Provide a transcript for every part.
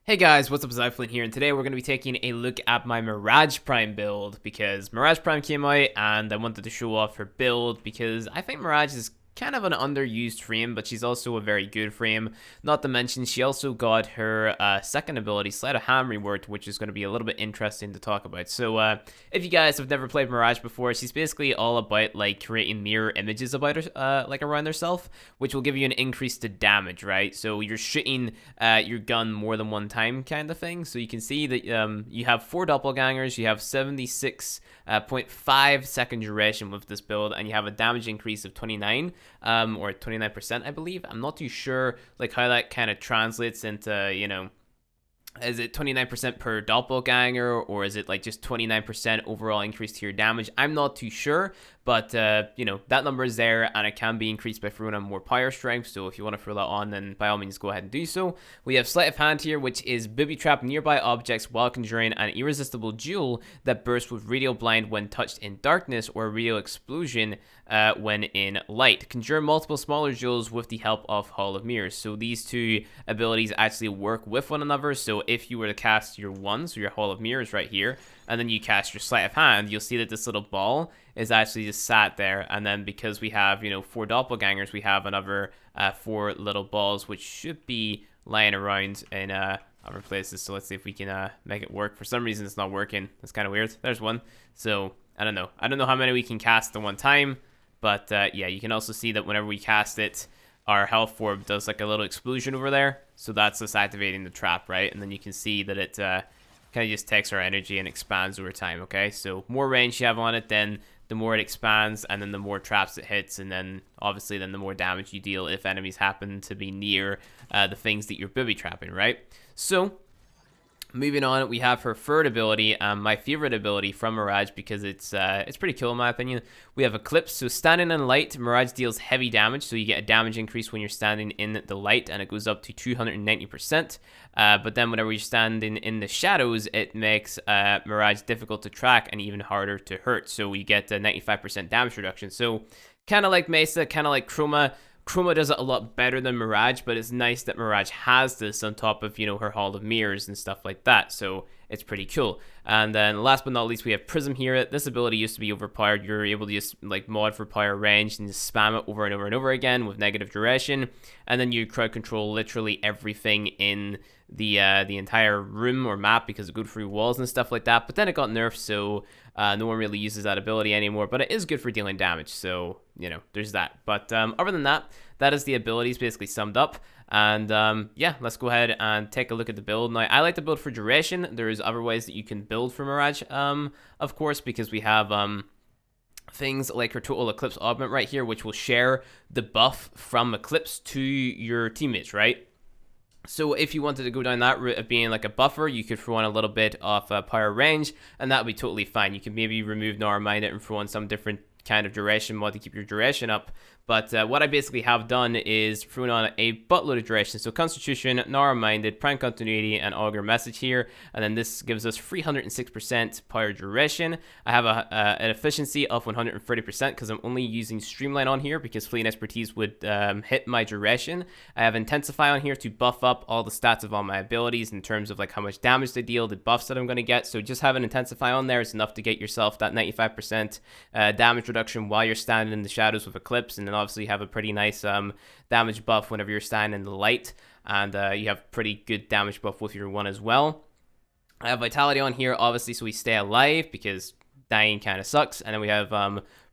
Hey guys, what's up? It's iFlynn here, and today we're going to be taking a look at my Mirage Prime build because Mirage Prime came out and I wanted to show off her build because I think Mirage is kind of an underused frame, but she's also a very good frame. Not to mention, she also got her second ability, Sleight of Hand reworked, which is going to be a little bit interesting to talk about. So if you guys have never played Mirage before, she's basically all about like creating mirror images about her, like around herself, which will give you an increase to damage, right? So you're shooting your gun more than one time kind of thing. So you can see that you have 4 doppelgangers, you have 76.5 second duration with this build, and you have a damage increase of 29 or 29%, I believe. I'm not too sure like how that kind of translates into, is it 29% per doppelganger, or is it like just 29% overall increase to your damage? I'm not too sure, but that number is there, and it can be increased by throwing on more power strength. So if you want to throw that on, then by all means go ahead and do so. We have Sleight of Hand here, which is booby trap nearby objects while conjuring an irresistible jewel that bursts with radial blind when touched in darkness, or radial explosion when in light. Conjure multiple smaller jewels with the help of Hall of Mirrors. So these two abilities actually work with one another. So if you were to cast your one, so your Hall of Mirrors right here, and then you cast your Sleight of Hand, you'll see that this little ball is actually just sat there. And then because we have, 4 doppelgangers, we have another 4 little balls, which should be lying around in other places. So let's see if we can make it work. For some reason, it's not working. That's kind of weird. There's one. So I don't know. I don't know how many we can cast at one time. But yeah, you can also see that whenever we cast it, our health orb does like a little explosion over there. So that's us activating the trap, right? And then you can see that it kind of just takes our energy and expands over time, okay? So more range you have on it, then the more it expands, and then the more traps it hits, and then obviously then the more damage you deal if enemies happen to be near the things that you're booby trapping, right? So moving on, we have her third ability, my favorite ability from Mirage because it's pretty cool in my opinion. We have Eclipse. So standing in light, Mirage deals heavy damage, so you get a damage increase when you're standing in the light, and it goes up to 290%. But then whenever you're standing in the shadows, it makes Mirage difficult to track and even harder to hurt. So you get a 95% damage reduction. So kind of like Mesa, kind of like Chroma. Chroma does it a lot better than Mirage, but it's nice that Mirage has this on top of, her Hall of Mirrors and stuff like that, so it's pretty cool. And then last but not least, we have Prism here. This ability used to be overpowered. You're able to just like mod for power range and just spam it over and over and over again with negative duration, and then you crowd control literally everything in the entire room or map because it goes through walls and stuff like that. But then it got nerfed, so no one really uses that ability anymore, but it is good for dealing damage, so there's that. But other than that, that is the abilities basically summed up. And yeah, let's go ahead and take a look at the build. Now, I like to build for duration. There's other ways that you can build for Mirage, of course, because we have things like her Total Eclipse Augment right here, which will share the buff from Eclipse to your teammates, right? So if you wanted to go down that route of being like a buffer, you could throw on a little bit of power range, and that would be totally fine. You could maybe remove Narrowminded and throw on some different kind of duration mod to keep your duration up. But what I basically have done is thrown on a buttload of duration. So Constitution, Narrow-Minded, Prime Continuity, and Augur Message here. And then this gives us 306% power duration. I have an efficiency of 130% because I'm only using Streamline on here because Fleeing Expertise would hit my duration. I have Intensify on here to buff up all the stats of all my abilities in terms of like how much damage they deal, the buffs that I'm going to get. So just having Intensify on there is enough to get yourself that 95% damage reduction while you're standing in the shadows with Eclipse. And then obviously you have a pretty nice damage buff whenever you're standing in the light, and you have pretty good damage buff with your one as well. I have Vitality on here, obviously, so we stay alive because dying kind of sucks. And then we have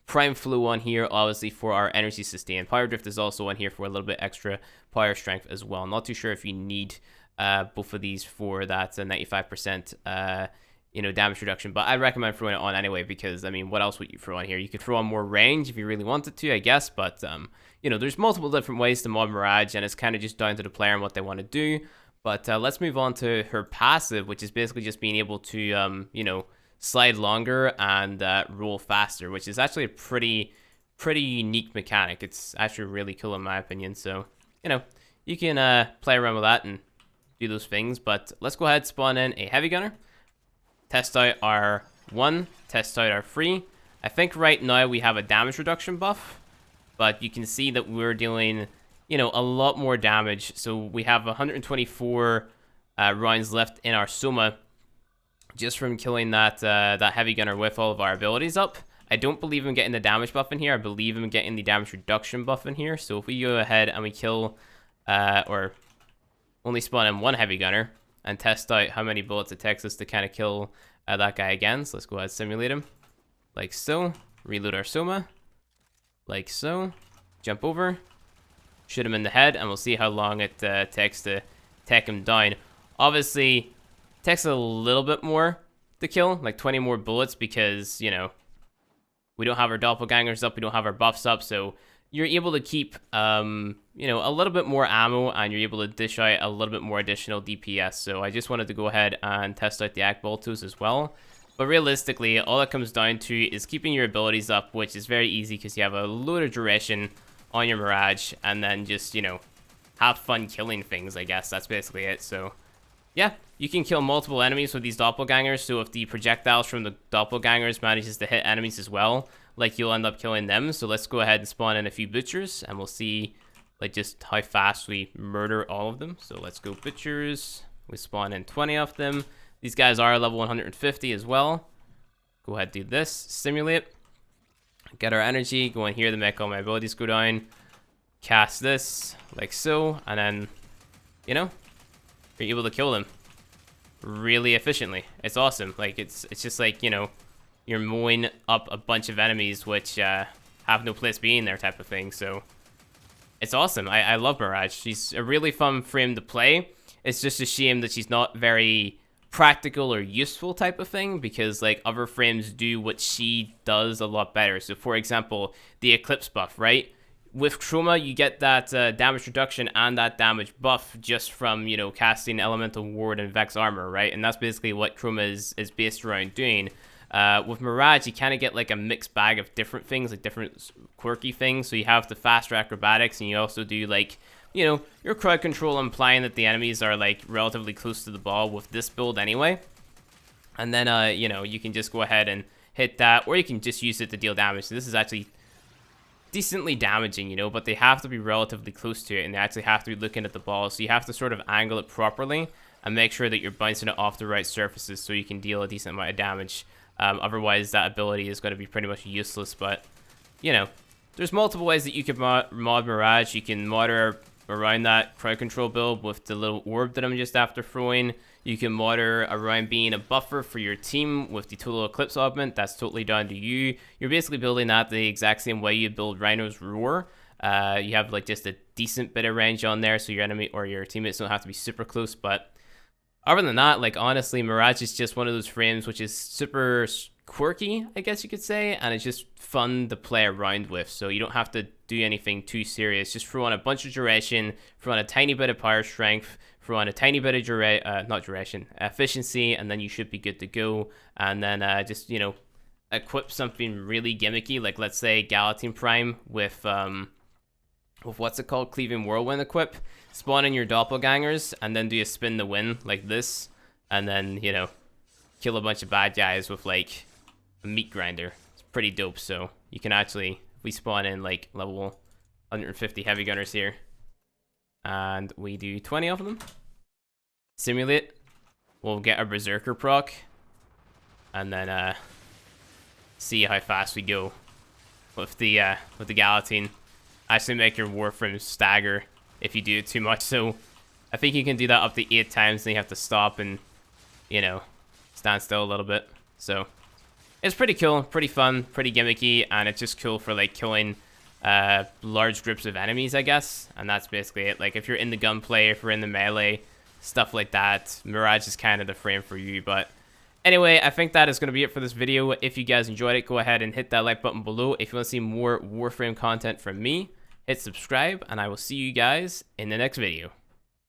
Prime Flow on here, obviously, for our energy sustain. Power Drift is also on here for a little bit extra power strength as well. Not too sure if you need both of these for that 95% damage reduction, but I'd recommend throwing it on anyway because, I mean, what else would you throw on here? You could throw on more range if you really wanted to, I guess, but, there's multiple different ways to mod Mirage, and it's kind of just down to the player and what they want to do. But let's move on to her passive, which is basically just being able to, slide longer and roll faster, which is actually a pretty unique mechanic. It's actually really cool in my opinion, so, you can play around with that and do those things. But let's go ahead and spawn in a Heavy Gunner. Test out our 1, test out our 3. I think right now we have a damage reduction buff, but you can see that we're dealing, a lot more damage. So we have 124 rounds left in our Soma, just from killing that that heavy gunner with all of our abilities up. I don't believe I'm getting the damage buff in here. I believe I'm getting the damage reduction buff in here. So if we go ahead and we kill, or only spawn in one heavy gunner and test out how many bullets it takes us to kind of kill that guy again. So let's go ahead and simulate him. Like so. Reload our Soma. Like so. Jump over. Shoot him in the head, and we'll see how long it takes to take him down. Obviously, it takes a little bit more to kill, like 20 more bullets, because, you know, we don't have our doppelgangers up, we don't have our buffs up, so you're able to keep, you know, a little bit more ammo, and you're able to dish out a little bit more additional DPS. So I just wanted to go ahead and test out the Akboltos as well. But realistically, all it comes down to is keeping your abilities up, which is very easy because you have a load of duration on your Mirage, and then just, you know, have fun killing things, I guess. That's basically it. So yeah, you can kill multiple enemies with these doppelgangers, so if the projectiles from the doppelgangers manages to hit enemies as well, like, you'll end up killing them. So let's go ahead and spawn in a few butchers, and we'll see, like, just how fast we murder all of them. So let's go butchers. We spawn in 20 of them. These guys are level 150 as well. Go ahead, do this, simulate, get our energy, go in here to make all my abilities go down, cast this, like so, and then, you know, you're able to kill them really efficiently. It's awesome. Like, it's just like, you know, you're mowing up a bunch of enemies which have no place being there, type of thing. So it's awesome. I love Mirage. She's a really fun frame to play. It's just a shame that she's not very practical or useful, type of thing, because, like, other frames do what she does a lot better. So for example, the Eclipse buff, right? With Chroma, you get that damage reduction and that damage buff just from, you know, casting Elemental Ward and Vex Armor, right? And that's basically what Chroma is based around doing. With Mirage, you kind of get like a mixed bag of different things, like different quirky things. So you have the faster acrobatics, and you also do, like, you know, your crowd control, implying that the enemies are, like, relatively close to the ball with this build anyway. And then, you know, you can just go ahead and hit that, or you can just use it to deal damage. So this is actually decently damaging, you know, but they have to be relatively close to it, and they actually have to be looking at the ball. So you have to sort of angle it properly and make sure that you're bouncing it off the right surfaces so you can deal a decent amount of damage. Otherwise, that ability is going to be pretty much useless. But, you know, there's multiple ways that you can mod Mirage. You can mod her around that crowd control build with the little orb that I'm just after throwing. You can mod her around being a buffer for your team with the Total Eclipse augment. That's totally down to you. You're basically building that the exact same way you build Rhino's Roar. You have, like, just a decent bit of range on there, so your enemy or your teammates don't have to be super close. But other than that, like, honestly, Mirage is just one of those frames which is super quirky, I guess you could say, and it's just fun to play around with. So you don't have to do anything too serious. Just throw on a bunch of duration, throw on a tiny bit of power strength, throw on a tiny bit of efficiency, and then you should be good to go. And then just, you know, equip something really gimmicky, like, let's say Galatine Prime with what's it called, Cleaving Whirlwind equip. Spawn in your doppelgangers and then do a spin to win like this, and then, you know, kill a bunch of bad guys with, like, a meat grinder. It's pretty dope. So you can actually, we spawn in, like, level 150 heavy gunners here, and we do 20 of them. Simulate. We'll get a berserker proc, and then see how fast we go with the Galatine. Actually make your Warframe stagger if you do it too much. So I think you can do that up to 8 times, then you have to stop and, you know, stand still a little bit. So it's pretty cool, pretty fun, pretty gimmicky, and it's just cool for, like, killing large groups of enemies, I guess. And that's basically it. Like, if you're in the gunplay, if you're in the melee, stuff like that, Mirage is kind of the frame for you. But anyway, I think that is going to be it for this video. If you guys enjoyed it, go ahead and hit that like button below. If you want to see more Warframe content from me, hit subscribe, and I will see you guys in the next video.